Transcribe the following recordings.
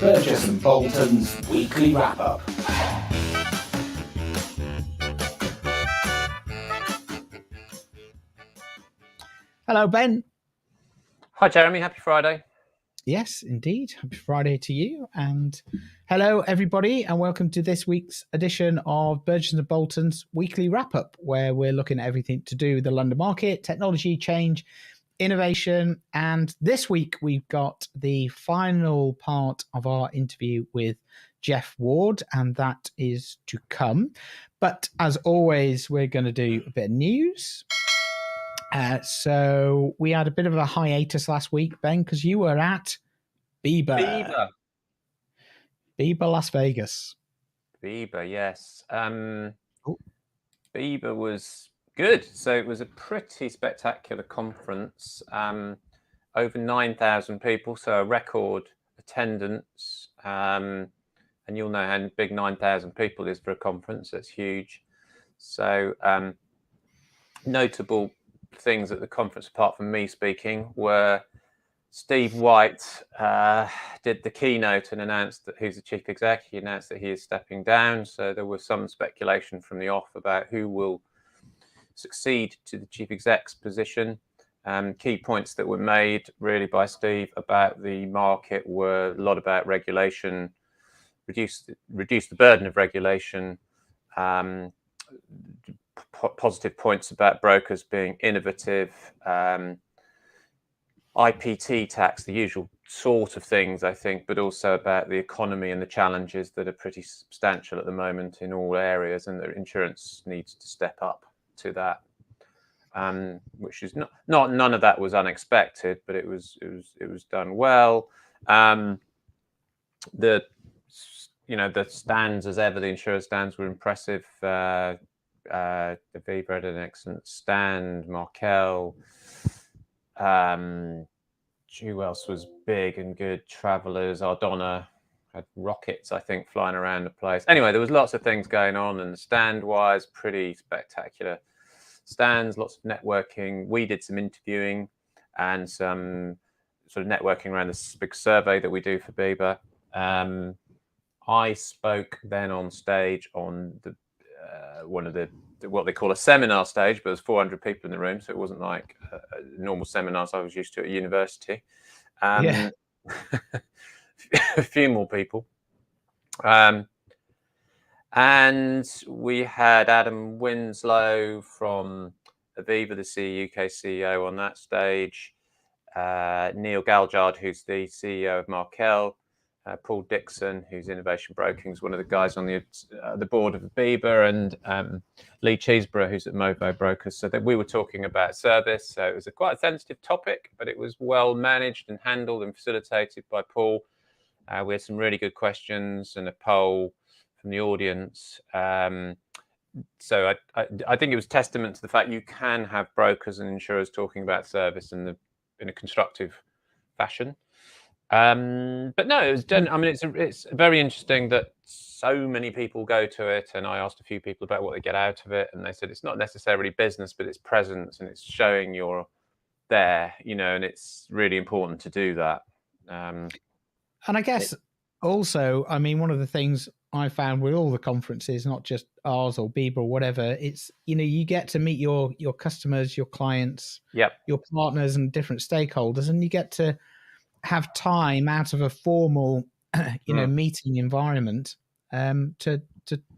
Burgess and Bolton's weekly wrap-up. Hello, Ben. Hi, Jeremy. Happy Friday. Yes, indeed. Happy Friday to you. And hello, everybody, and welcome to this week's edition of Burgess and Bolton's weekly wrap-up, where we're looking at everything to do with the London market, technology, change, innovation. And this week, we've got the final part of our interview with Jeff Ward, and that is to come. But as always, we're going to do a bit of news. So we had a bit of a hiatus last week, Ben, because you were at BIBA. BIBA Las Vegas. BIBA, yes. BIBA was good. So it was a pretty spectacular conference. Over 9,000 people, so a record attendance. And you'll know how big 9,000 people is for a conference. That's huge. So notable things at the conference, apart from me speaking, were Steve White did the keynote and announced that he's the chief exec. He announced that he is stepping down. So there was some speculation from the off about who will succeed to the chief exec's position. Key points that were made really by Steve about the market were a lot about regulation, reduce the burden of regulation, positive points about brokers being innovative, IPT tax, the usual sort of things, I think, but also about the economy and the challenges that are pretty substantial at the moment in all areas, and that insurance needs to step up to that. Which is not none of that was unexpected, but it was done well. The stands, as ever, the insurer stands were impressive. Aviva had an excellent stand. Markel. Who else was big and good? Travelers. Ardonna had rockets, I think, flying around the place. Anyway, there was lots of things going on, and stand-wise, pretty spectacular stands. Lots of networking. We did some interviewing and some sort of networking around this big survey that we do for BIBA. I spoke then on stage on the one of the what they call a seminar stage, but there's 400 people in the room, so it wasn't like normal seminars I was used to at university. A few more people. And we had Adam Winslow from Aviva, the UK CEO, on that stage. Neil Galjard, who's the CEO of Markel. Paul Dixon, who's Innovation Broking, is one of the guys on the board of BIBA, and Lee Cheeseborough, who's at Movo Brokers. So that we were talking about service. So it was quite a sensitive topic, but it was well managed and handled and facilitated by Paul. We had some really good questions and a poll from the audience. So I think it was testament to the fact you can have brokers and insurers talking about service in a constructive fashion. But no, it was done. I mean, it's very interesting that so many people go to it, and I asked a few people about what they get out of it, and they said it's not necessarily business, but it's presence, and it's showing you're there, and it's really important to do that. And I guess also, I mean, one of the things I found with all the conferences, not just ours or BIBA or whatever, it's, you get to meet your customers, your clients, your partners and different stakeholders, and you get to have time out of a formal, meeting environment to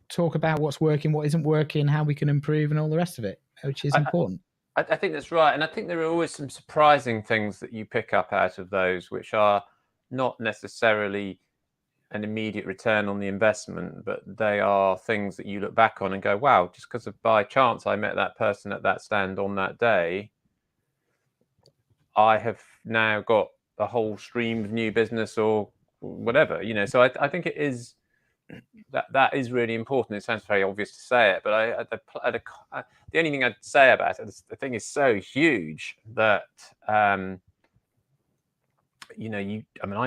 talk about what's working, what isn't working, how we can improve, and all the rest of it, which is important. I think that's right, and I think there are always some surprising things that you pick up out of those, which are not necessarily an immediate return on the investment, but they are things that you look back on and go, wow, just because of by chance I met that person at that stand on that day, I have now got a whole stream of new business or whatever, So I think it is that is really important. It sounds very obvious to say it, but the only thing I'd say about it is the thing is so huge that I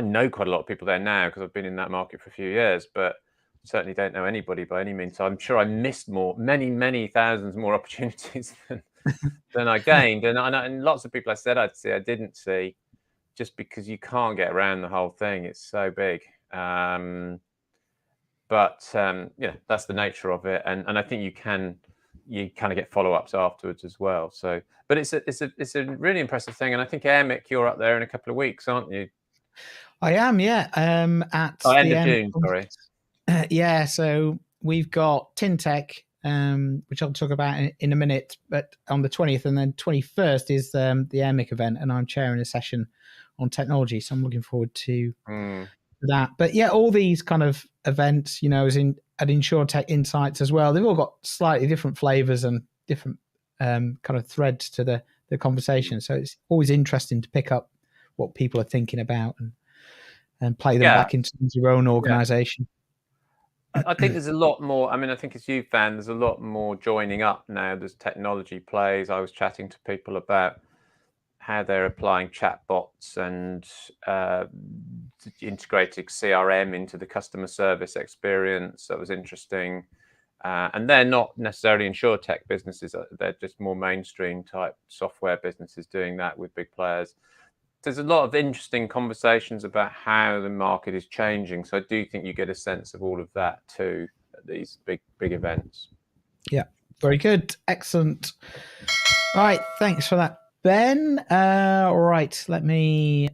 know quite a lot of people there now because I've been in that market for a few years, but certainly don't know anybody by any means. So I'm sure I missed many thousands more opportunities than I gained, and lots of people I'd see I didn't see. Just because you can't get around the whole thing. It's so big. But that's the nature of it, and I think you kind of get follow-ups afterwards as well. So, but it's a really impressive thing, and I think AMIC, you're up there in a couple of weeks, aren't you? I am, yeah. At end the of end June, sorry. Yeah, so we've got TinTech, which I'll talk about in a minute, but on the 20th, and then 21st is the AMIC event, and I'm chairing a session on technology, so I'm looking forward to that. But yeah, all these kind of events, as at InsurTech Insights as well, they've all got slightly different flavors and different kind of threads to the conversation. So it's always interesting to pick up what people are thinking about and play them back into your own organization. I think there's a lot more. I mean, I think as you found, there's a lot more joining up now. There's technology plays. I was chatting to people about how they're applying chatbots and integrating CRM into the customer service experience. That was interesting. And they're not necessarily InsurTech businesses. They're just more mainstream type software businesses doing that with big players. There's a lot of interesting conversations about how the market is changing. So I do think you get a sense of all of that too at these big events. Yeah, very good. Excellent. All right, thanks for that, Ben. All right, let me,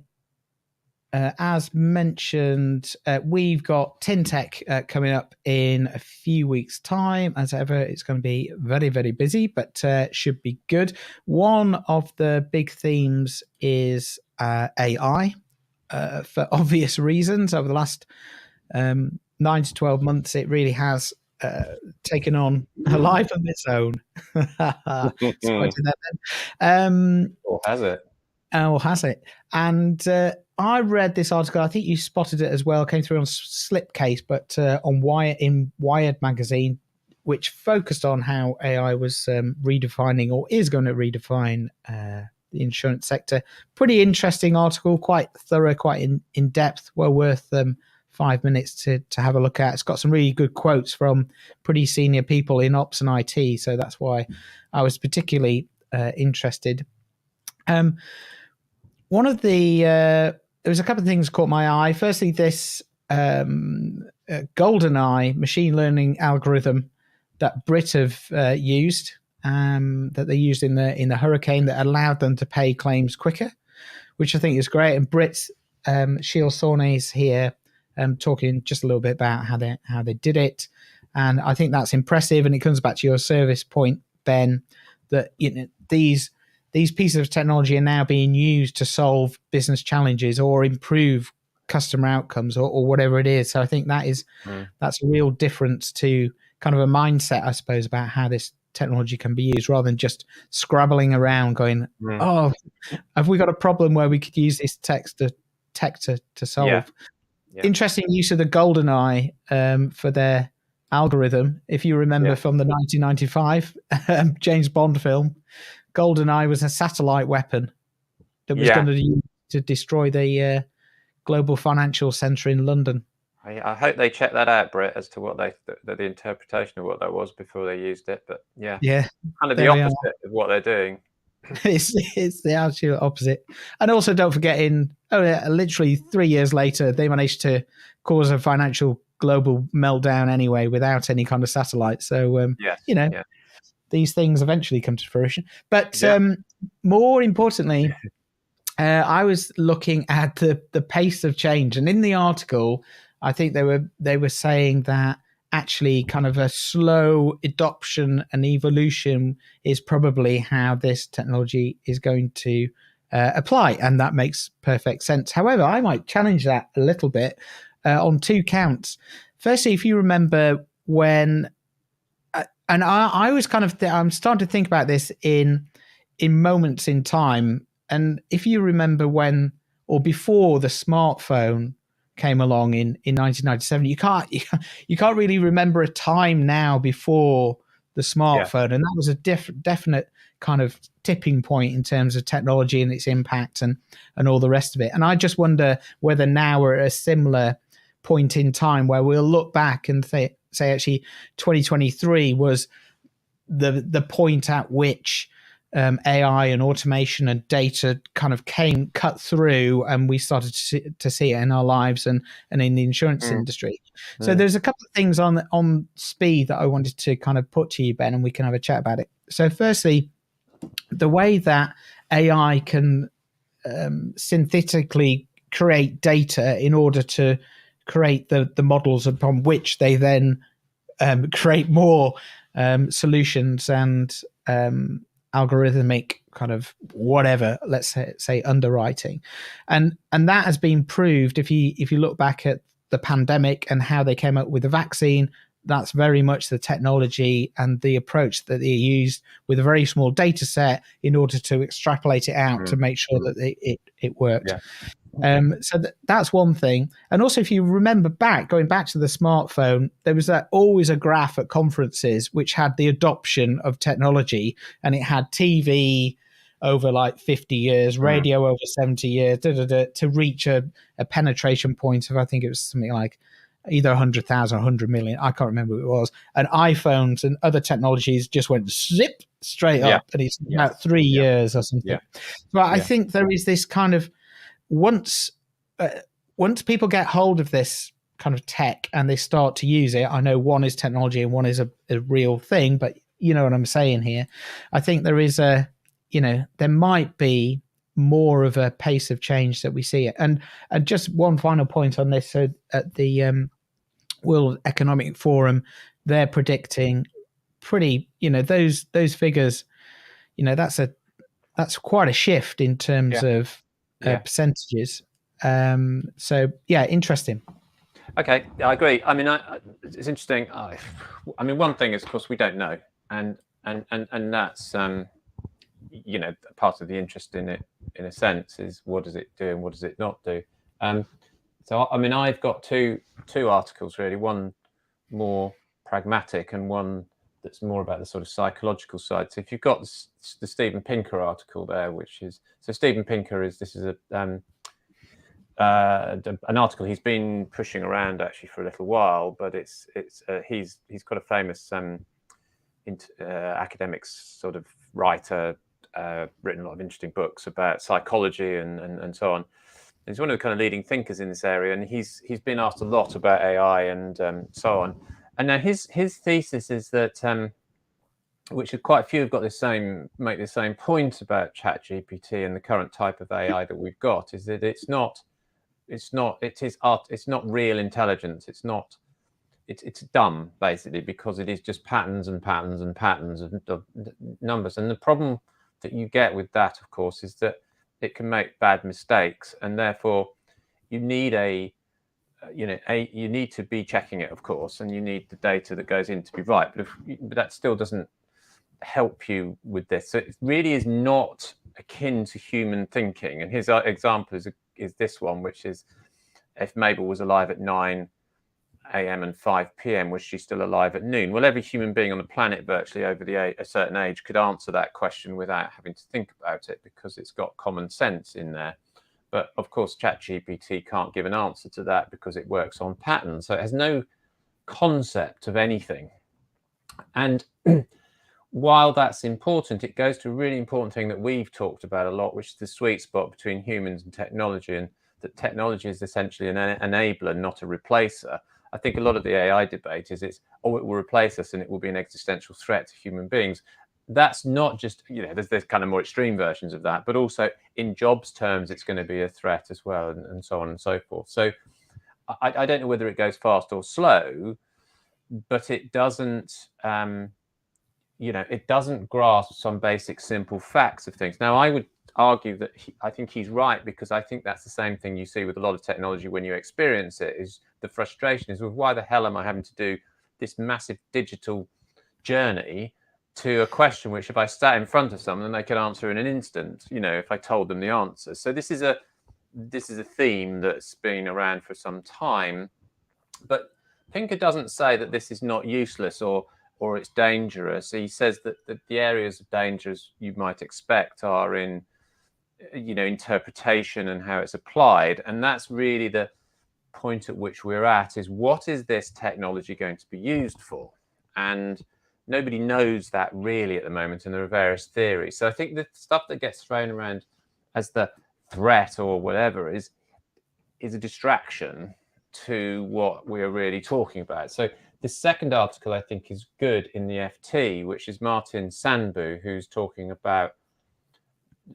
as mentioned, we've got TinTech coming up in a few weeks' time. As ever, it's going to be very, very busy, but should be good. One of the big themes is AI, for obvious reasons. Over the last 9 to 12 months, it really has taken on a life of its own. Or has it? Or has it? And I read this article. I think you spotted it as well. Came through on Slipcase, but on Wired magazine, which focused on how AI was redefining or is going to redefine the insurance sector. Pretty interesting article, quite thorough, quite in depth. Well worth 5 minutes to have a look at. It's got some really good quotes from pretty senior people in ops and IT, so that's why I was particularly interested. One of the there was a couple of things caught my eye. Firstly, this GoldenEye machine learning algorithm that Brit have used, that they used in the hurricane, that allowed them to pay claims quicker, which I think is great. And Brit's Sheil Sawney's here talking just a little bit about how they did it, and I think that's impressive. And it comes back to your service point, Ben, that these pieces of technology are now being used to solve business challenges or improve customer outcomes or whatever it is. So I think that's a real difference to kind of a mindset, I suppose, about how this technology can be used, rather than just scrabbling around going, oh, have we got a problem where we could use this tech to solve? Yeah. Interesting use of the GoldenEye for their algorithm. If you remember from the 1995 James Bond film, GoldenEye was a satellite weapon that was going to be used to destroy the global financial centre in London. I hope they check that out, Brett, as to what the interpretation of what that was before they used it. But kind of the opposite of what they're doing. It's the absolute opposite. And also, don't forget, literally 3 years later, they managed to cause a financial global meltdown anyway without any kind of satellite. So these things eventually come to fruition. But more importantly, I was looking at the pace of change, and in the article, I think they were saying that actually kind of a slow adoption and evolution is probably how this technology is going to apply, and that makes perfect sense. However, I might challenge that a little bit on two counts. Firstly, if you remember when, and I was kind of, I'm starting to think about this in moments in time, and if you remember when or before the smartphone came along in 1997, you can't really remember a time now before the smartphone, and that was a definite kind of tipping point in terms of technology and its impact and all the rest of it. And I just wonder whether now we're at a similar point in time where we'll look back and say actually 2023 was the point at which AI and automation and data kind of cut through, and we started to see it in our lives and in the insurance industry. So there's a couple of things on speed that I wanted to kind of put to you, Ben, and we can have a chat about it. So firstly, the way that AI can synthetically create data in order to create the models upon which they then create more solutions and algorithmic kind of whatever, let's say underwriting, and that has been proved. If you look back at the pandemic and how they came up with the vaccine, that's very much the technology and the approach that they used with a very small data set in order to extrapolate it out to make sure that it worked. So that's one thing. And also, if you remember going back to the smartphone, there was always a graph at conferences which had the adoption of technology, and it had TV over like 50 years, radio over 70 years, to reach a penetration point of, I think it was something like either 100,000 or 100 million. I can't remember what it was. And iPhones and other technologies just went zip straight up, and it's about 3 years or something. But I think there is this kind of, once people get hold of this kind of tech and they start to use it, I know one is technology and one is a real thing, but you know what I'm saying here. I think there is there might be more of a pace of change that we see it. And just one final point on this. So at the World Economic Forum, they're predicting pretty, those figures, that's quite a shift in terms of percentages. So interesting. Okay, I agree. I mean, it's interesting. I mean, one thing is, of course, we don't know, and that's part of the interest in it, in a sense, is what does it do and what does it not do. So I mean, I've got two articles really, one more pragmatic and one that's more about the sort of psychological side. So if you've got the Steven Pinker article there, which is, so Steven Pinker is an article he's been pushing around actually for a little while, but he's got a famous academics sort of writer, written a lot of interesting books about psychology and so on. And he's one of the kind of leading thinkers in this area, and he's been asked a lot about AI and so on. And now his thesis is that, which quite a few have got make the same point about ChatGPT and the current type of AI that we've got, is that it's not real intelligence. It's dumb, basically, because it is just patterns and patterns and patterns of numbers. And the problem that you get with that, of course, is that it can make bad mistakes, and therefore you need you need to be checking it, of course, and you need the data that goes in to be right. But that still doesn't help you with this. So it really is not akin to human thinking. And his example is this one, which is, if Mabel was alive at 9 a.m. and 5 p.m., was she still alive at noon? Well, every human being on the planet virtually over a certain age could answer that question without having to think about it, because it's got common sense in there. But of course, ChatGPT can't give an answer to that because it works on patterns. So it has no concept of anything. And while that's important, it goes to a really important thing that we've talked about a lot, which is the sweet spot between humans and technology, and that technology is essentially an enabler, not a replacer. I think a lot of the AI debate is it will replace us and it will be an existential threat to human beings. That's not just, there's kind of more extreme versions of that, but also in jobs terms, it's going to be a threat as well, and so on and so forth. So I don't know whether it goes fast or slow, but it doesn't, it doesn't grasp some basic simple facts of things. Now, I would argue that I think he's right, because I think that's the same thing you see with a lot of technology when you experience it, is the frustration is, well, why the hell am I having to do this massive digital journey to a question which, if I sat in front of someone, they could answer in an instant, if I told them the answer. So this is a theme that's been around for some time, but Pinker doesn't say that this is not useless or it's dangerous. He says that the areas of dangers you might expect are in, interpretation and how it's applied. And that's really the point at which we're at, is what is this technology going to be used for? And nobody knows that really at the moment, and there are various theories. So I think the stuff that gets thrown around as the threat or whatever is a distraction to what we are really talking about. So the second article I think is good in the FT, which is Martin Sandbu, who's talking about,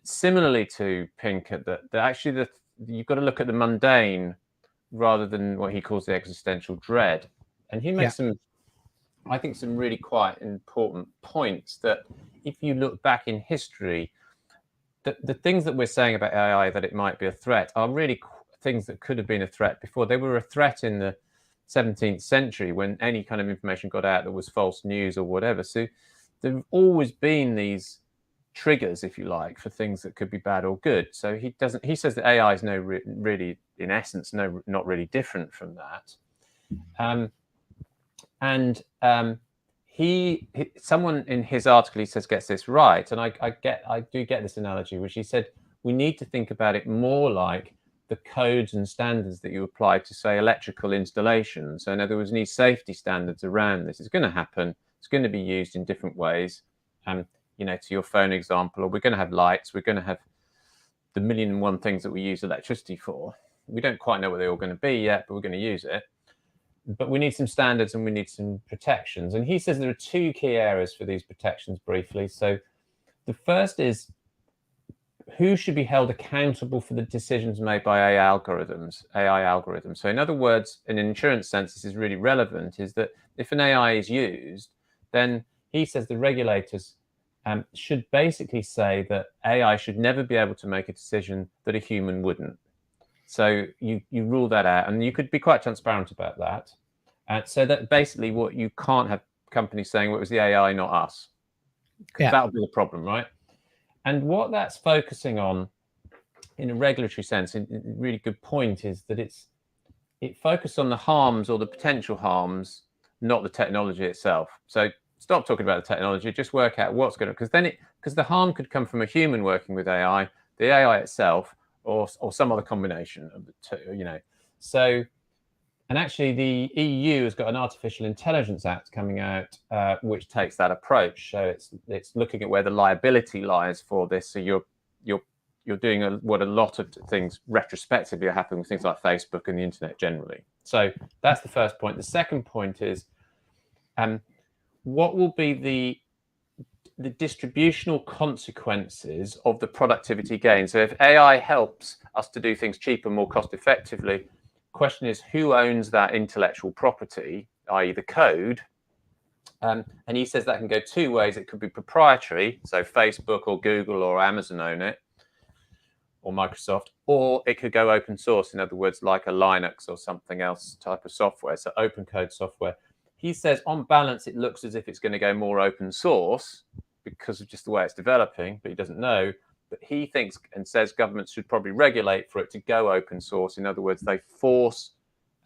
similarly to Pinkett, that actually you've got to look at the mundane rather than what he calls the existential dread. And he makes some, I think, some really quite important points that if you look back in history, the things that we're saying about AI, that it might be a threat, are really things that could have been a threat before. They were a threat in the 17th century when any kind of information got out that was false news or whatever. So there have always been these triggers, if you like, for things that could be bad or good. So he says that AI is really, in essence, not really different from that. Someone in his article, he says, gets this right, and I do get this analogy, which he said we need to think about it more like the codes and standards that you apply to, say, electrical installations. So in other words, you need safety standards around this. It's going to happen. It's going to be used in different ways. You know, to your phone example, or we're going to have lights. We're going to have the 1,000,001 things that we use electricity for. We don't quite know what they're all going to be yet, but we're going to use it. But we need some standards and we need some protections. And he says there are two key areas for these protections briefly. So the first is who should be held accountable for the decisions made by AI algorithms. So in other words, in an insurance sense, this is really relevant, is that if an AI is used, then he says the regulators should basically say that AI should never be able to make a decision that a human wouldn't. So you rule that out, and you could be quite transparent about that. So that basically what you can't have companies saying, well, it was the AI, not us. That'll be the problem, right? And what that's focusing on in a regulatory sense, a really good point, is that it focuses on the harms or the potential harms, not the technology itself. So stop talking about the technology, just work out what's going to, because the harm could come from a human working with AI, the AI itself, or some other combination of the two, you know. So, and actually the EU has got an Artificial Intelligence Act coming out, which takes that approach. So it's looking at where the liability lies for this. So you're doing what a lot of things retrospectively are happening with things like Facebook and the internet generally. So that's the first point. The second point is, what will be the distributional consequences of the productivity gain? So if AI helps us to do things cheaper, more cost effectively, question is who owns that intellectual property, i.e. the code? And he says that can go two ways. It could be proprietary, so Facebook or Google or Amazon own it, or Microsoft, or it could go open source, in other words, like a Linux or something else type of software, so open code software. He says on balance, it looks as if it's going to go more open source because of just the way it's developing, but he doesn't know. But he thinks and says governments should probably regulate for it to go open source. In other words, they force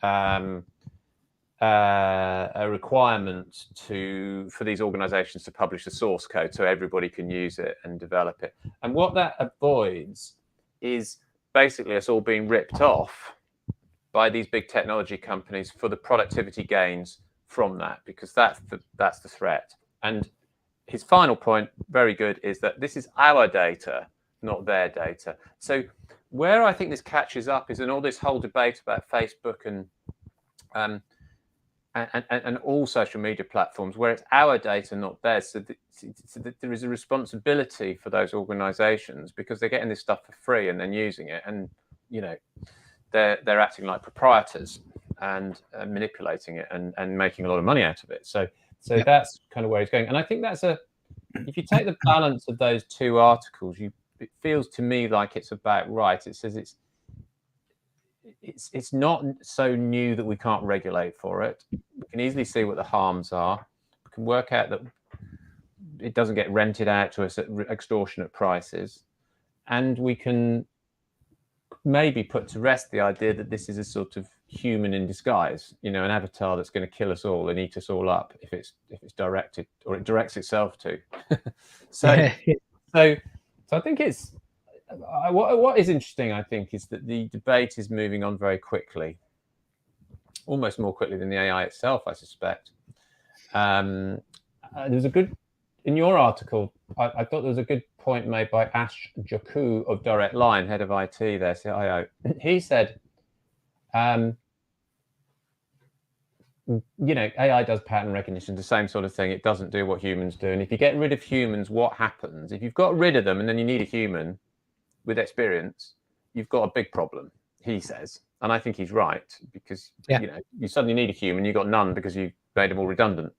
a requirement for these organizations to publish the source code so everybody can use it and develop it. And what that avoids is basically us all being ripped off by these big technology companies for the productivity gains from that, because that's the threat. And his final point, very good, is that this is our data, not their data. So where I think this catches up is in all this whole debate about Facebook and all social media platforms, where it's our data, not theirs. So there is a responsibility for those organizations because they're getting this stuff for free and then using it, and you know they're acting like proprietors and manipulating it and making a lot of money out of it. So that's kind of where he's going. And I think if you take the balance of those two articles, it feels to me like it's about right. It says it's not so new that we can't regulate for it. We can easily see what the harms are. We can work out that it doesn't get rented out to us at extortionate prices. And we can maybe put to rest the idea that this is a sort of human in disguise, you know, an avatar that's going to kill us all and eat us all up if it's directed, or it directs itself to. So I think it's what is interesting, I think, is that the debate is moving on very quickly, almost more quickly than the AI itself, I suspect. there was a good, in your article, I thought there was a good point made by Ash Jaku of Direct Line, head of IT there, CIO. He said, AI does pattern recognition, the same sort of thing. It doesn't do what humans do. And if you get rid of humans, what happens? If you've got rid of them and then you need a human with experience, you've got a big problem, he says. And I think he's right, because you suddenly need a human, you've got none because you've made them all redundant.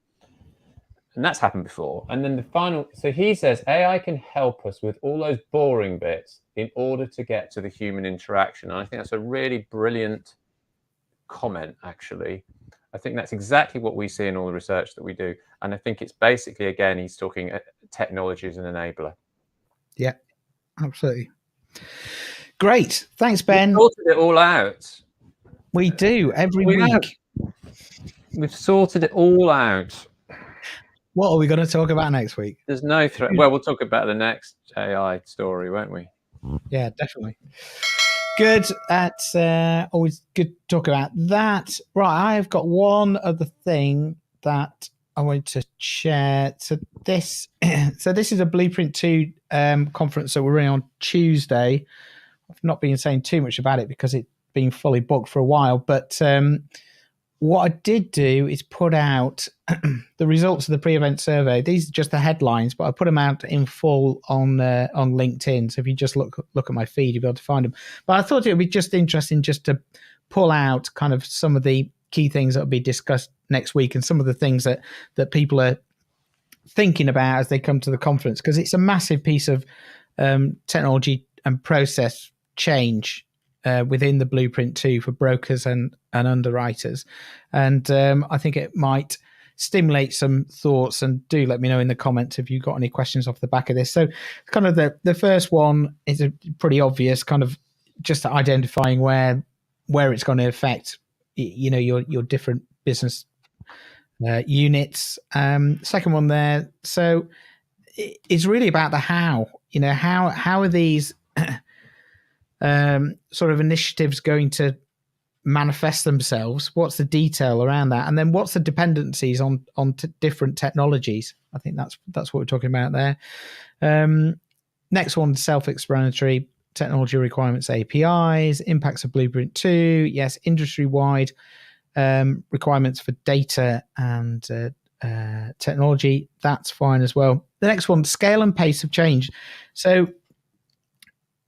And that's happened before. And then the final, so he says AI can help us with all those boring bits in order to get to the human interaction. And I think that's a really brilliant comment, actually. I think that's exactly what we see in all the research that we do. And I think it's basically, again, he's talking technology as an enabler. Yeah, absolutely. Great. Thanks, Ben. We've sorted it all out. We do every week. We've sorted it all out. What are we going to talk about next week? There's no threat. Well, we'll talk about the next AI story, won't we? Yeah, definitely. Good. That's always good to talk about that. Right, I've got one other thing that I want to share. So this is a Blueprint 2 conference that we're running on Tuesday. I've not been saying too much about it because it's been fully booked for a while. But what I did do is put out the results of the pre-event survey. These are just the headlines, but I put them out in full on LinkedIn. So if you just look at my feed, you'll be able to find them. But I thought it would be just interesting just to pull out kind of some of the key things that will be discussed next week and some of the things that people are thinking about as they come to the conference, because it's a massive piece of technology and process change within the Blueprint 2 for brokers and underwriters. And I think it might stimulate some thoughts, and do let me know in the comments if you've got any questions off the back of this. So kind of the first one is a pretty obvious, kind of just identifying where it's going to affect your different business units. Second one there, so it's really about the how. How are these sort of initiatives going to manifest themselves? What's the detail around that? And then what's the dependencies on different technologies? I think that's what we're talking about there. Next one, self-explanatory: technology requirements, APIs, impacts of Blueprint 2. Yes, industry-wide requirements for data and technology. That's fine as well. The next one, scale and pace of change. So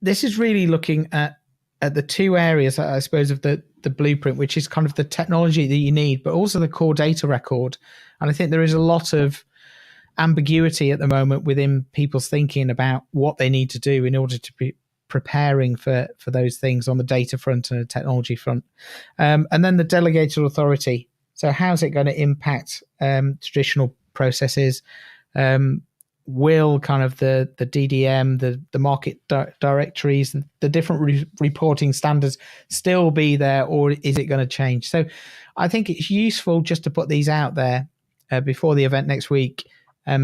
this is really looking at the two areas, I suppose, of the blueprint, which is kind of the technology that you need, but also the core data record. And I think there is a lot of ambiguity at the moment within people's thinking about what they need to do in order to be preparing for those things on the data front and the technology front. And then the delegated authority. So how's it going to impact traditional processes? Will kind of the DDM, the market directories, the different reporting standards still be there, or is it going to change? So I think it's useful just to put these out there before the event next week,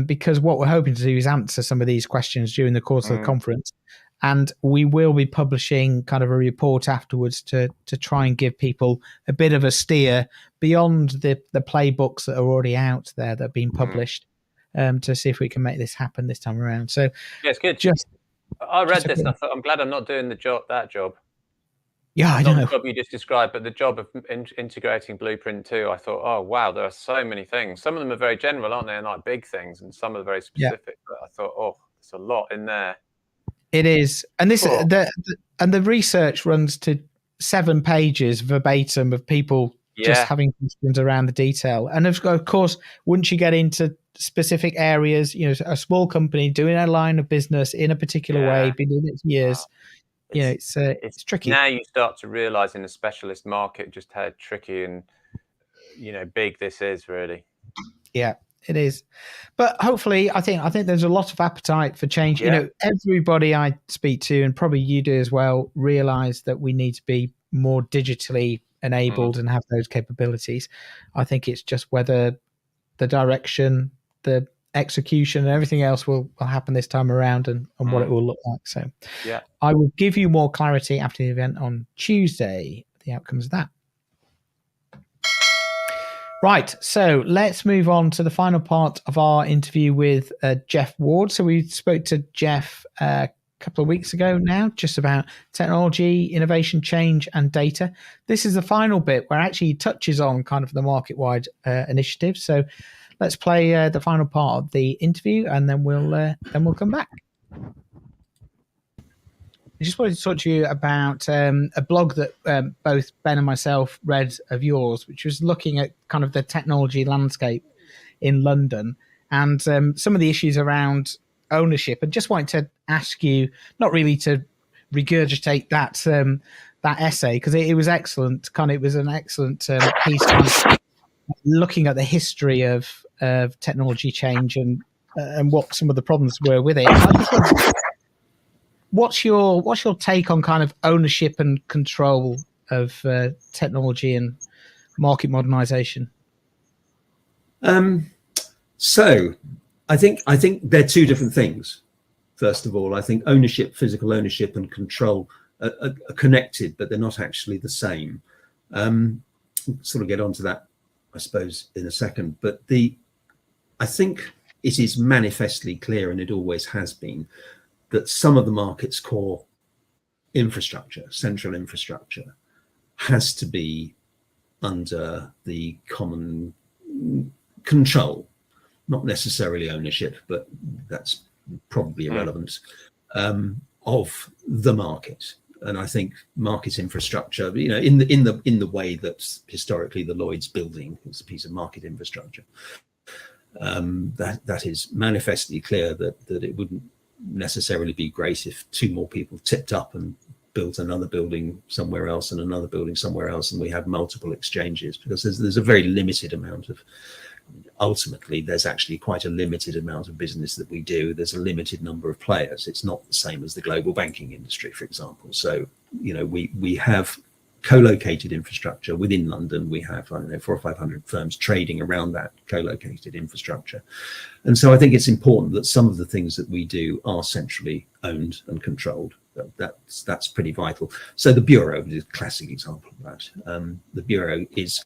because what we're hoping to do is answer some of these questions during the course of the conference. And we will be publishing kind of a report afterwards to try and give people a bit of a steer beyond the playbooks that are already out there that have been published. To see if we can make this happen this time around. So yeah, it's good. I read this and I thought, I'm glad I'm not doing that job. Yeah, I know. know. Not the job you just described, but the job of integrating Blueprint 2. I thought, oh wow, there are so many things. Some of them are very general, aren't they? And like big things, and some are very specific. Yeah. But I thought, oh, there's a lot in there. It is, and this the research runs to 7 pages verbatim of people just having questions around the detail. And of course, once you get into specific areas, a small company doing a line of business in a particular way, been doing it for years. Wow. It's tricky. Now you start to realize in the specialist market just how tricky and big this is, really. Yeah, it is. But hopefully, I think there's a lot of appetite for change. Yeah. Everybody I speak to, and probably you do as well, realize that we need to be more digitally enabled and have those capabilities. I think it's just whether the direction, the execution, and everything else will happen this time around, and what it will look like. So I will give you more clarity after the event on Tuesday, the outcomes of that. Right, so let's move on to the final part of our interview with Jeff Ward. So we spoke to Jeff a couple of weeks ago now, just about technology, innovation, change, and data. This is the final bit where actually he touches on kind of the market-wide initiative. So let's play the final part of the interview, and then we'll come back. I just wanted to talk to you about a blog that both Ben and myself read of yours, which was looking at kind of the technology landscape in London and some of the issues around ownership. And just wanted to ask you, not really to regurgitate that essay, because it was excellent. It was an excellent piece, looking at the history of technology change and what some of the problems were with it. I just wanted What's your take on kind of ownership and control of technology and market modernization? So I think they're two different things. First of all, I think ownership, physical ownership, and control are connected, but they're not actually the same. Sort of get onto that, I suppose, in a second. But I think it is manifestly clear, and it always has been, that some of the market's core infrastructure, central infrastructure, has to be under the common control, not necessarily ownership, but that's probably irrelevant, of the market. And I think market infrastructure, in the way that historically the Lloyd's building is a piece of market infrastructure, that is manifestly clear that it wouldn't necessarily be great if two more people tipped up and built another building somewhere else and another building somewhere else, and we have multiple exchanges, because there's a very limited amount of, ultimately there's actually quite a limited amount of business that we do. There's a limited number of players. It's not the same as the global banking industry, for example. So we have co-located infrastructure within London. We have, 400 or 500 firms trading around that co-located infrastructure. And so I think it's important that some of the things that we do are centrally owned and controlled. That's pretty vital. So the Bureau is a classic example of that. The Bureau is,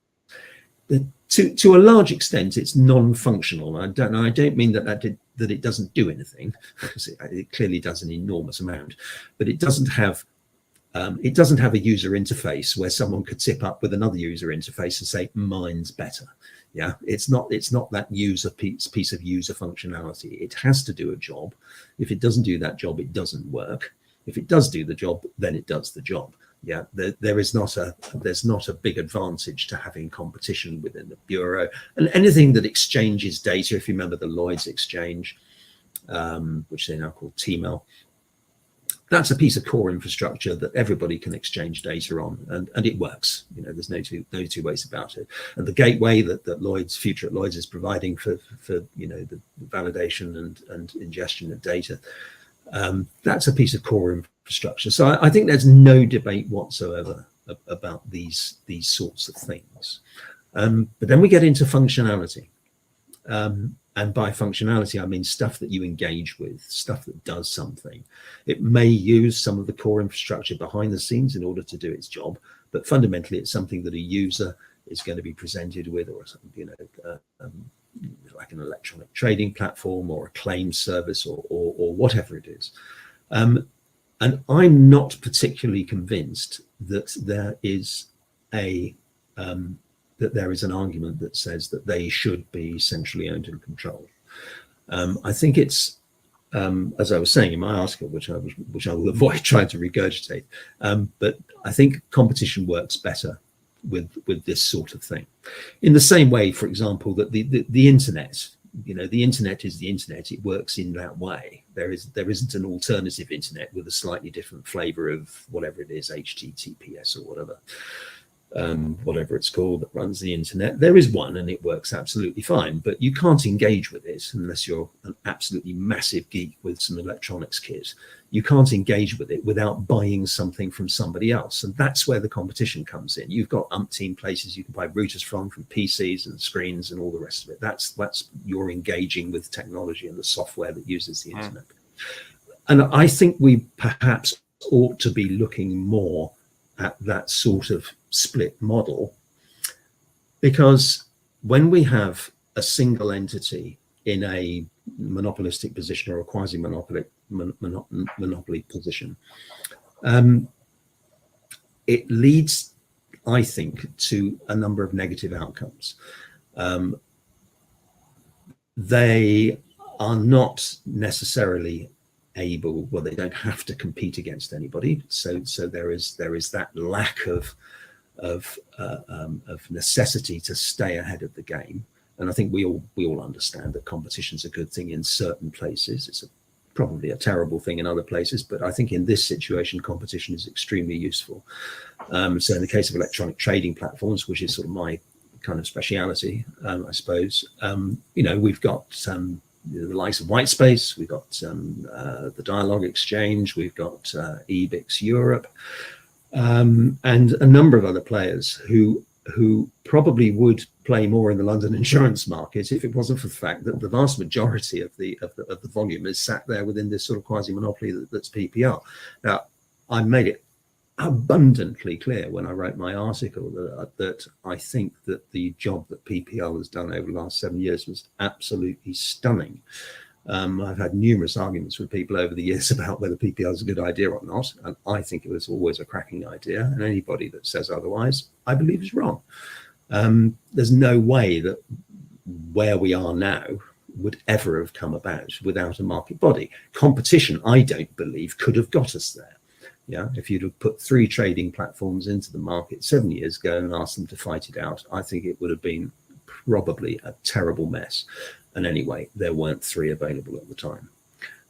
to a large extent, it's non-functional. I don't mean that it doesn't do anything, because it clearly does an enormous amount, but it doesn't have a user interface where someone could tip up with another user interface and say mine's better. Yeah, it's not that piece of user functionality. It has to do a job. If it doesn't do that job, it doesn't work. If it does do the job, then it does the job. Yeah, there's not a big advantage to having competition within the Bureau. And anything that exchanges data, if you remember the Lloyd's exchange, which they now call TML, that's a piece of core infrastructure that everybody can exchange data on, and it works. There's no two ways about it. And the gateway that Lloyd's Future at Lloyd's is providing for the validation and ingestion of data, that's a piece of core infrastructure. So I think there's no debate whatsoever about these sorts of things. But then we get into functionality. And by functionality, I mean stuff that you engage with, stuff that does something. It may use some of the core infrastructure behind the scenes in order to do its job, but fundamentally it's something that a user is going to be presented with, or something, like an electronic trading platform or a claims service or whatever it is. And I'm not particularly convinced that there is an argument that says that they should be centrally owned and controlled. I think it's, as I was saying in my article, which I will avoid trying to regurgitate, but I think competition works better with this sort of thing. In the same way, for example, that the internet, the internet is the internet. It works in that way. There isn't an alternative internet with a slightly different flavor of whatever it is, HTTPS or whatever it's called, that runs the internet. There is one, and it works absolutely fine, but you can't engage with it unless you're an absolutely massive geek with some electronics kit. You can't engage with it without buying something from somebody else, and that's where the competition comes in. You've got umpteen places you can buy routers from PCs and screens and all the rest of it. That's you're engaging with technology and the software that uses the internet. And I think we perhaps ought to be looking more at that sort of split model, because when we have a single entity in a monopolistic position or a quasi-monopoly monopoly position, it leads, I think, to a number of negative outcomes. They are not necessarily able, well, they don't have to compete against anybody. So there is that lack of necessity to stay ahead of the game. And I think we all understand that competition is a good thing in certain places. It's probably a terrible thing in other places, but I think in this situation, competition is extremely useful. So in the case of electronic trading platforms, which is sort of my kind of speciality, I suppose, we've got the likes of Whitespace, we've got the Dialogue Exchange, we've got EBIX Europe, and a number of other players who probably would play more in the London insurance market if it wasn't for the fact that the vast majority of the volume is sat there within this sort of quasi-monopoly that's PPR. Now, I made it abundantly clear when I wrote my article that I think that the job that PPL has done over the last 7 years was absolutely stunning. I've had numerous arguments with people over the years about whether PPL is a good idea or not, and I think it was always a cracking idea, and anybody that says otherwise, I believe is wrong. There's no way that where we are now would ever have come about without a market body. Competition, I don't believe, could have got us there. Yeah, if you'd have put 3 trading platforms into the market 7 years ago and asked them to fight it out, I think it would have been probably a terrible mess. And anyway, there weren't 3 available at the time.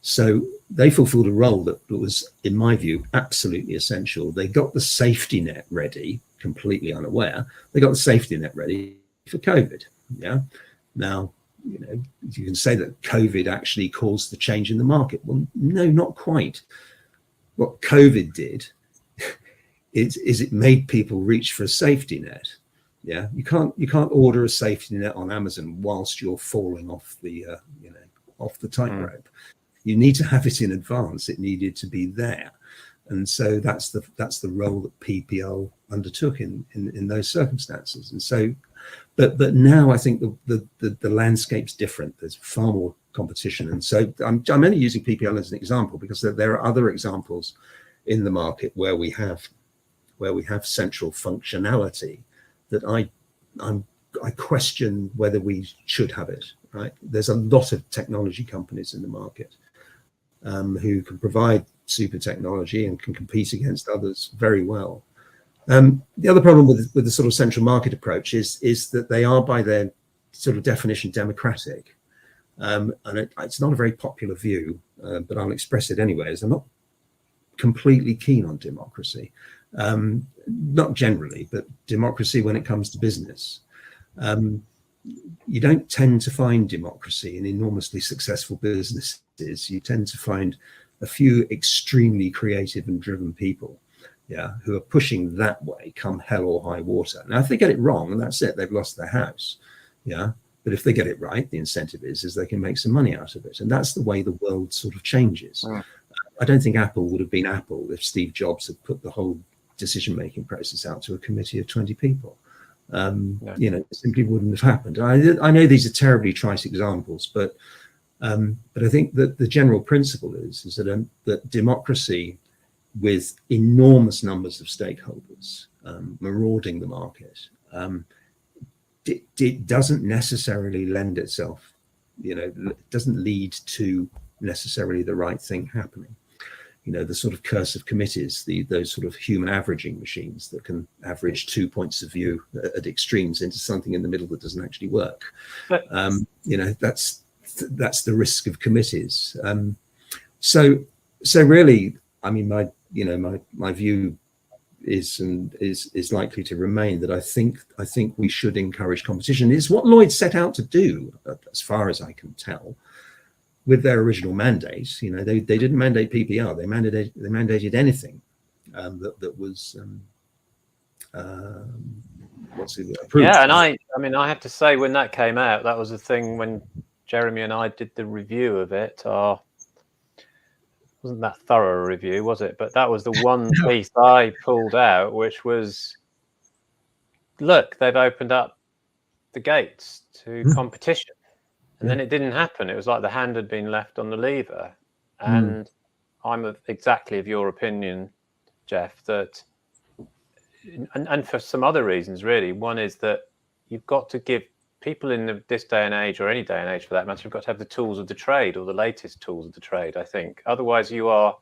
So they fulfilled a role that was, in my view, absolutely essential. They got the safety net ready, completely unaware. They got the safety net ready for COVID. Yeah. Now, you can say that COVID actually caused the change in the market. Well, no, not quite. What COVID did is it made people reach for a safety net. Yeah, you can't order a safety net on Amazon whilst you're falling off the off the tightrope. You need to have it in advance. It needed to be there, and so that's the role that PPL undertook in those circumstances. And so, but now I think the landscape's different. There's far more competition, and so I'm only using PPL as an example because there are other examples in the market where we have central functionality that I question whether we should have it. Right? There's a lot of technology companies in the market who can provide super technology and can compete against others very well. The other problem with the sort of central market approach is that they are, by their sort of definition, democratic. And it's not a very popular view, but I'll express it anyways. I'm not completely keen on democracy, not generally, but democracy when it comes to business. You don't tend to find democracy in enormously successful businesses. You tend to find a few extremely creative and driven people, who are pushing that way, come hell or high water. Now, if they get it wrong, and that's it, they've lost their house, But if they get it right, the incentive is they can make some money out of it. And that's the way the world sort of changes. I don't think Apple would have been Apple if Steve Jobs had put the whole decision-making process out to a committee of 20 people. It simply wouldn't have happened. I know these are terribly trite examples, but I think that the general principle is that democracy with enormous numbers of stakeholders marauding the market, it doesn't necessarily lend itself, it doesn't lead to necessarily the right thing happening. The sort of curse of committees, those sort of human averaging machines that can average 2 points of view at extremes into something in the middle that doesn't actually work. But, that's the risk of committees. So really, I mean, my view is likely to remain that I think we should encourage competition. It's what Lloyd set out to do, as far as I can tell, with their original mandate. They didn't mandate PPR. They mandated anything that was approved. Yeah, and I mean, I have to say, when that came out, that was the thing when Jeremy and I did the review of it. Wasn't that thorough a review, was it? But that was the one piece I pulled out, which was, look, they've opened up the gates to competition. And then it didn't happen. It was like the hand had been left on the lever. And I'm exactly of your opinion, Jeff, that, and for some other reasons, really. One is that you've got to give people in this day and age, or any day and age for that matter, you've got to have the tools of the trade, or the latest tools of the trade, I think. Otherwise, you are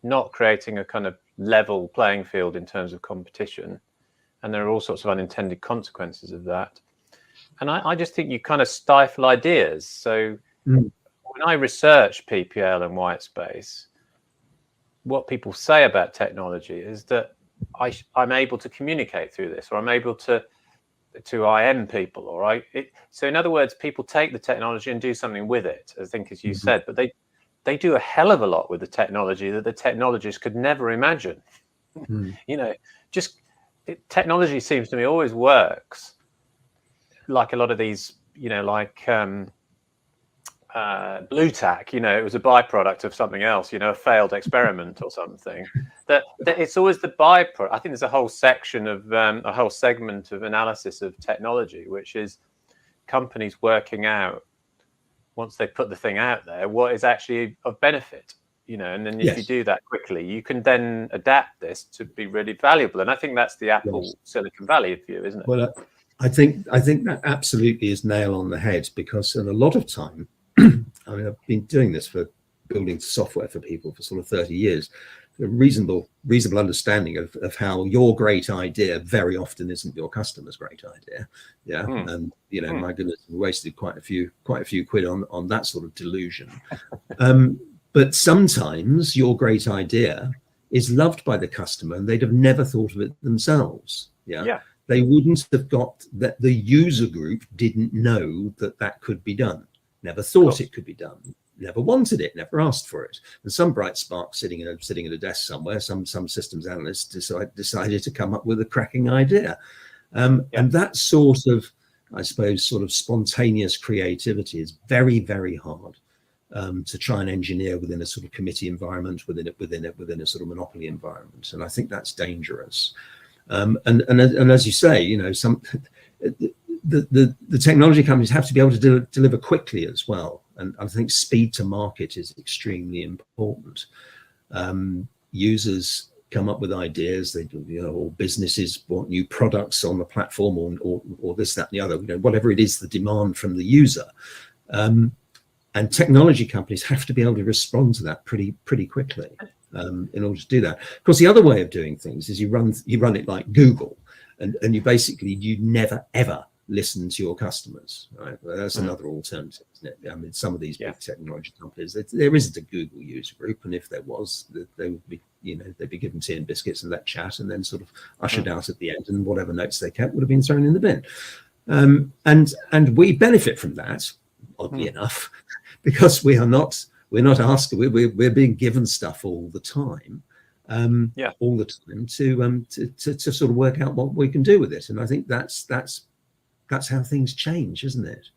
not creating a kind of level playing field in terms of competition. And there are all sorts of unintended consequences of that. And I just think you kind of stifle ideas. So when I research PPL and white space, what people say about technology is that I'm able to communicate through this, or I'm able to IM people, all right? So in other words, people take the technology and do something with it, I think, as you said, but they do a hell of a lot with the technology that the technologists could never imagine. You know, technology seems to me always works like a lot of these, you know, like blue tack, you know, it was a byproduct of something else, you know, a failed experiment or something. That it's always the byproduct. I think there's a whole section of a whole segment of analysis of technology, which is companies working out, once they put the thing out there, what is actually of benefit, you know, and then if you do that quickly, you can then adapt this to be really valuable. And I think that's the Apple Silicon Valley view, isn't it? Well, I think that absolutely is nail on the head, because in a lot of time, I mean, I've been doing this for building software for people for sort of 30 years. A reasonable understanding of how your great idea very often isn't your customer's great idea. Yeah. And, you know, my goodness, we wasted quite a few quid on that sort of delusion. But sometimes your great idea is loved by the customer and they'd have never thought of it themselves. Yeah. They wouldn't have got that. The user group didn't know that could be done. Never thought it could be done. Never wanted it. Never asked for it. And some bright spark sitting at a desk somewhere, some systems analyst decided to come up with a cracking idea. And that sort of, I suppose, sort of spontaneous creativity is very, very hard to try and engineer within a sort of committee environment, within a sort of monopoly environment. And I think that's dangerous. And as you say, you know, the technology companies have to be able to deliver quickly as well. And I think speed to market is extremely important. Users come up with ideas, or businesses want new products on the platform, or this, that, and the other, you know, whatever it is, the demand from the user. And technology companies have to be able to respond to that pretty quickly in order to do that. Of course, the other way of doing things is you run it like Google, and you never ever listen to your customers. Right? Well, that's another alternative, isn't it? I mean, some of these big technology companies, there isn't a Google user group, and if there was, they would be, you know, they'd be given tea and biscuits and let chat, and then sort of ushered out at the end, and whatever notes they kept would have been thrown in the bin. And we benefit from that, oddly enough, because we're not asking, we're being given stuff all the time. All the time to sort of work out what we can do with it. And I think that's how things change, isn't it?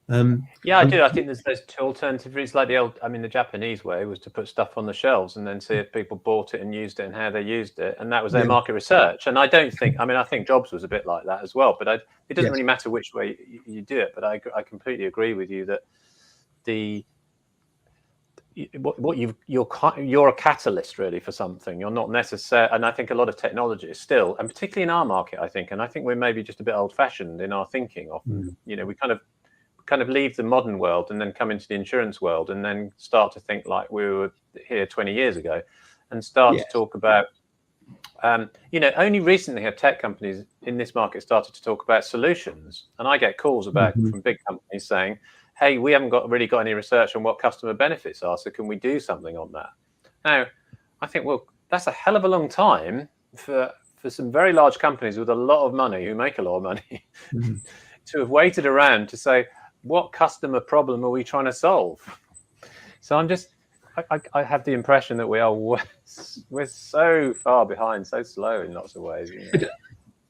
I do. I think there's those two alternative routes, like the Japanese way was to put stuff on the shelves and then see if people bought it and used it and how they used it. And that was their market research. And I think Jobs was a bit like that as well, but it doesn't really matter which way you do it. But I completely agree with you that you're a catalyst really for something. You're not necessarily, and I think a lot of technologists still, and particularly in our market, I think we're maybe just a bit old-fashioned in our thinking often. You know, we kind of leave the modern world and then come into the insurance world and then start to think like we were here 20 years ago, and start to talk about only recently have tech companies in this market started to talk about solutions. And I get calls from big companies saying, hey, we haven't really got any research on what customer benefits are, so can we do something on that? Now, I think, well, that's a hell of a long time for some very large companies with a lot of money, who make a lot of money, to have waited around to say, what customer problem are we trying to solve? So I have the impression that we're so far behind, so slow in lots of ways. You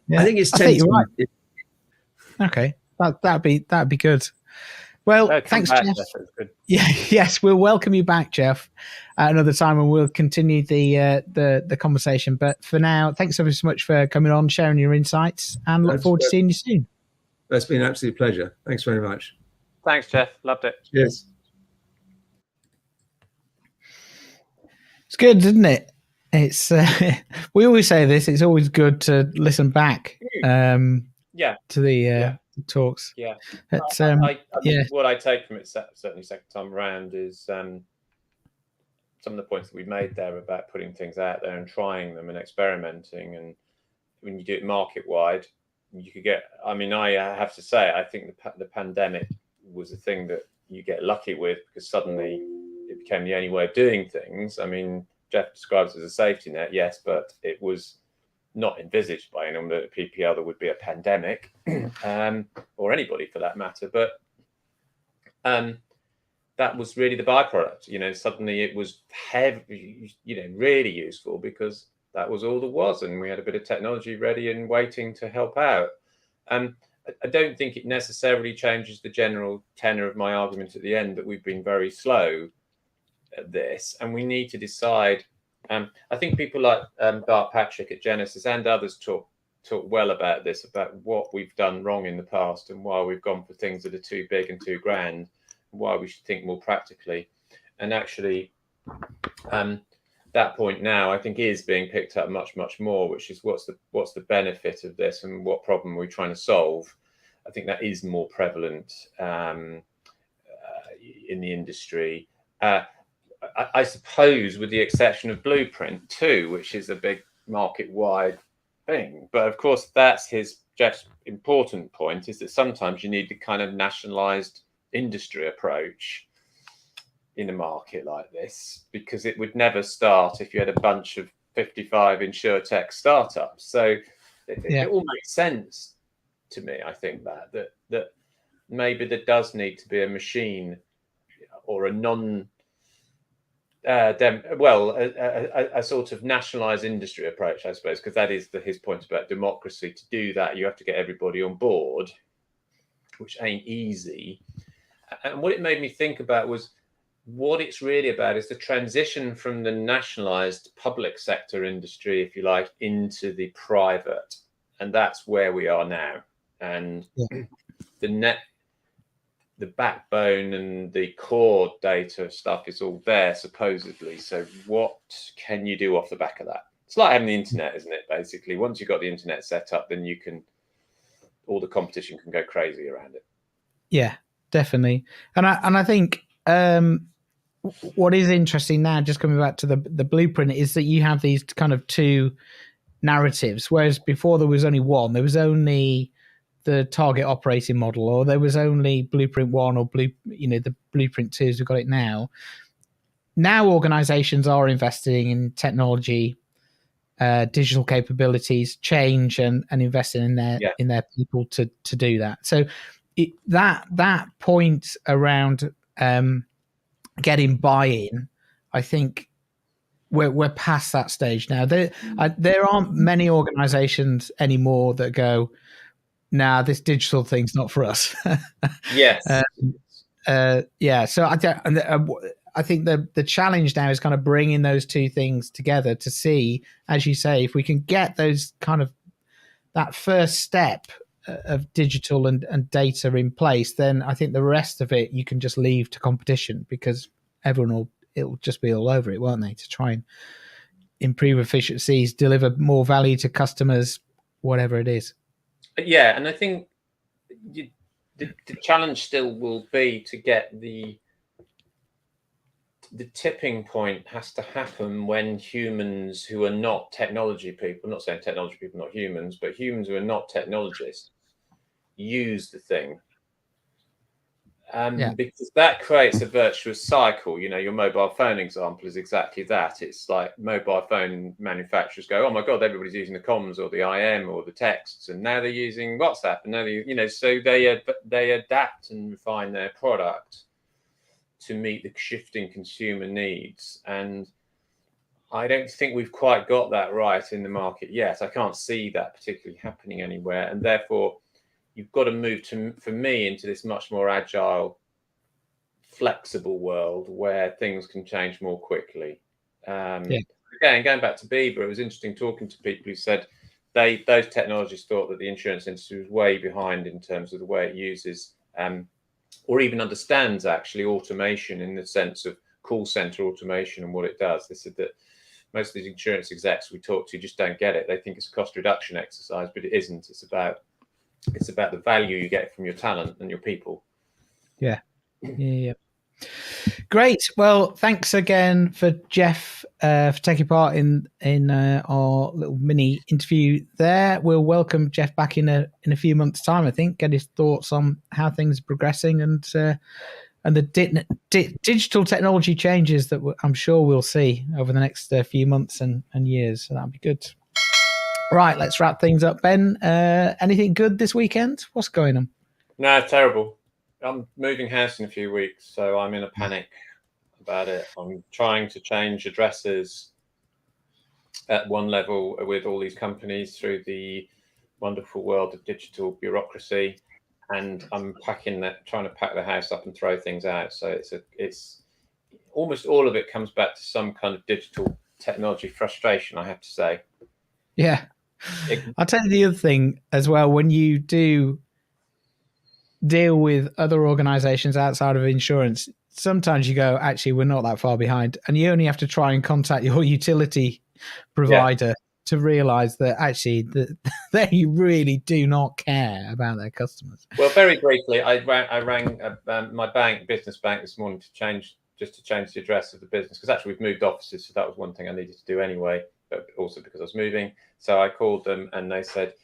know? I think it's 10 you're right. Okay, that'd be good. Well, thanks, Jeff. Yes, we'll welcome you back, Jeff, at another time, and we'll continue the conversation. But for now, thanks ever so much for coming on, sharing your insights, and look forward to seeing you soon. That's been an absolute pleasure. Thanks very much. Thanks, Jeff. Loved it. Cheers. It's good, isn't it? It's we always say this. It's always good to listen back to the talks. Yeah. It's, I mean, what I take from it, certainly second time around, is some of the points that we made there about putting things out there and trying them and experimenting. And when you do it market wide, you could get. I mean, I have to say, I think the pandemic was a thing that you get lucky with, because suddenly it became the only way of doing things. I mean, Jeff describes it as a safety net, yes, but it was not envisaged by anyone that at PPL there would be a pandemic, or anybody for that matter. But that was really the byproduct. Suddenly it was heavy, really useful, because that was all there was, and we had a bit of technology ready and waiting to help out. I don't think it necessarily changes the general tenor of my argument at the end that we've been very slow at this, and we need to decide. I think people like Bart Patrick at Genesis and others talk well about this, about what we've done wrong in the past and why we've gone for things that are too big and too grand, and why we should think more practically. And actually, that point now, I think, is being picked up much, much more, which is what's the benefit of this and what problem we're trying to solve. I think that is more prevalent in the industry. I suppose, with the exception of Blueprint too, which is a big market-wide thing. But of course, that's Jeff's important point, is that sometimes you need the kind of nationalized industry approach in a market like this, because it would never start if you had a bunch of 55 insurtech startups. So it all makes sense to me. I think that maybe there does need to be a machine or a sort of nationalized industry approach, I suppose, because that is his point about democracy. To do that, you have to get everybody on board, which ain't easy. And what it made me think about was, what it's really about is the transition from the nationalized public sector industry, if you like, into the private. And that's where we are now. And the backbone and the core data stuff is all there, supposedly. So what can you do off the back of that? It's like having the internet, isn't it? Basically, once you've got the internet set up, then all the competition can go crazy around it. Yeah, definitely. And I think what is interesting now, just coming back to the Blueprint, is that you have these kind of two narratives, whereas before there was only one. There was only the target operating model, or there was only Blueprint 1 or the Blueprint 2 as we've got it now. Now organizations are investing in technology, digital capabilities, change, and investing in their people to do that. So that point around getting buy-in, I think we're past that stage now. There aren't many organizations anymore that go, nah, this digital thing's not for us. Yes. So I think the challenge now is kind of bringing those two things together to see, as you say, if we can get those kind of that first step of digital and data in place, then I think the rest of it you can just leave to competition, because it'll just be all over it, won't they, to try and improve efficiencies, deliver more value to customers, whatever it is. Yeah, and I think the challenge still will be to get the tipping point has to happen when humans who are not technology people, I'm not saying technology people, not humans, but humans who are not technologists, use the thing. Because that creates a virtuous cycle. Your mobile phone example is exactly that. It's like mobile phone manufacturers go, oh my God, everybody's using the comms or the IM or the texts, and now they're using WhatsApp, and now so they adapt and refine their product to meet the shifting consumer needs. And I don't think we've quite got that right in the market yet. I can't see that particularly happening anywhere, and therefore you've got to move for me into this much more agile, flexible world where things can change more quickly. Again, going back to BIBA, it was interesting talking to people who said those technologists thought that the insurance industry was way behind in terms of the way it uses or even understands actually automation in the sense of call center automation and what it does. They said that most of these insurance execs we talk to just don't get it. They think it's a cost reduction exercise, but it isn't. It's about the value you get from your talent and your people. Yeah. Great. Well, thanks again for Jeff for taking part in our little mini interview there. We'll welcome Jeff back in a few months' time, I think, get his thoughts on how things are progressing and the digital technology changes that I'm sure we'll see over the next few months and years. So that'll be good. Right, let's wrap things up, Ben. Anything good this weekend? What's going on? No, terrible. I'm moving house in a few weeks, so I'm in a panic about it. I'm trying to change addresses at one level with all these companies through the wonderful world of digital bureaucracy, and I'm trying to pack the house up and throw things out. So it's almost all of it comes back to some kind of digital technology frustration, I have to say. Yeah. I'll tell you the other thing as well. When you do deal with other organizations outside of insurance, sometimes you go, actually, we're not that far behind. And you only have to try and contact your utility provider to realize that actually they really do not care about their customers. Well, very briefly, I rang my business bank this morning to change the address of the business, because actually we've moved offices. So that was one thing I needed to do anyway, but also because I was moving. So I called them and they said,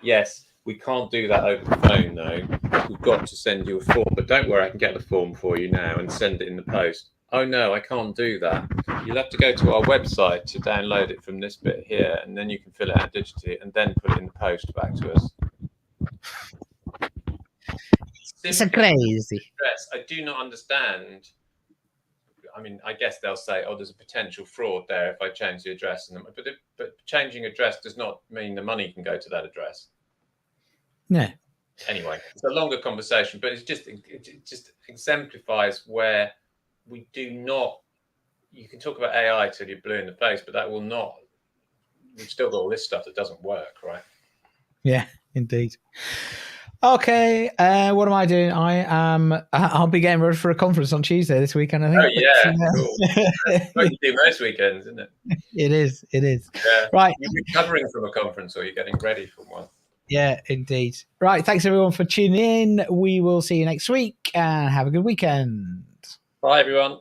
yes, we can't do that over the phone though. We've got to send you a form, but don't worry, I can get the form for you now and send it in the post. Oh no, I can't do that. You'll have to go to our website to download it from this bit here, and then you can fill it out digitally and then put it in the post back to us. It's a crazy. I do not understand. I mean, I guess they'll say, oh, there's a potential fraud there if I change the address. But changing address does not mean the money can go to that address. No. Anyway, it's a longer it just exemplifies where we do not. You can talk about AI till you're blue in the face, but that will not. We've still got all this stuff that doesn't work, right? Yeah, indeed. Okay, what am I doing? I'll be getting ready for a conference on Tuesday this weekend, I think. Oh yeah, cool. That's what you do most weekends, isn't it? It is. Yeah. Right. You're recovering from a conference, or you're getting ready for one. Yeah, indeed. Right, thanks everyone for tuning in. We will see you next week and have a good weekend. Bye, everyone.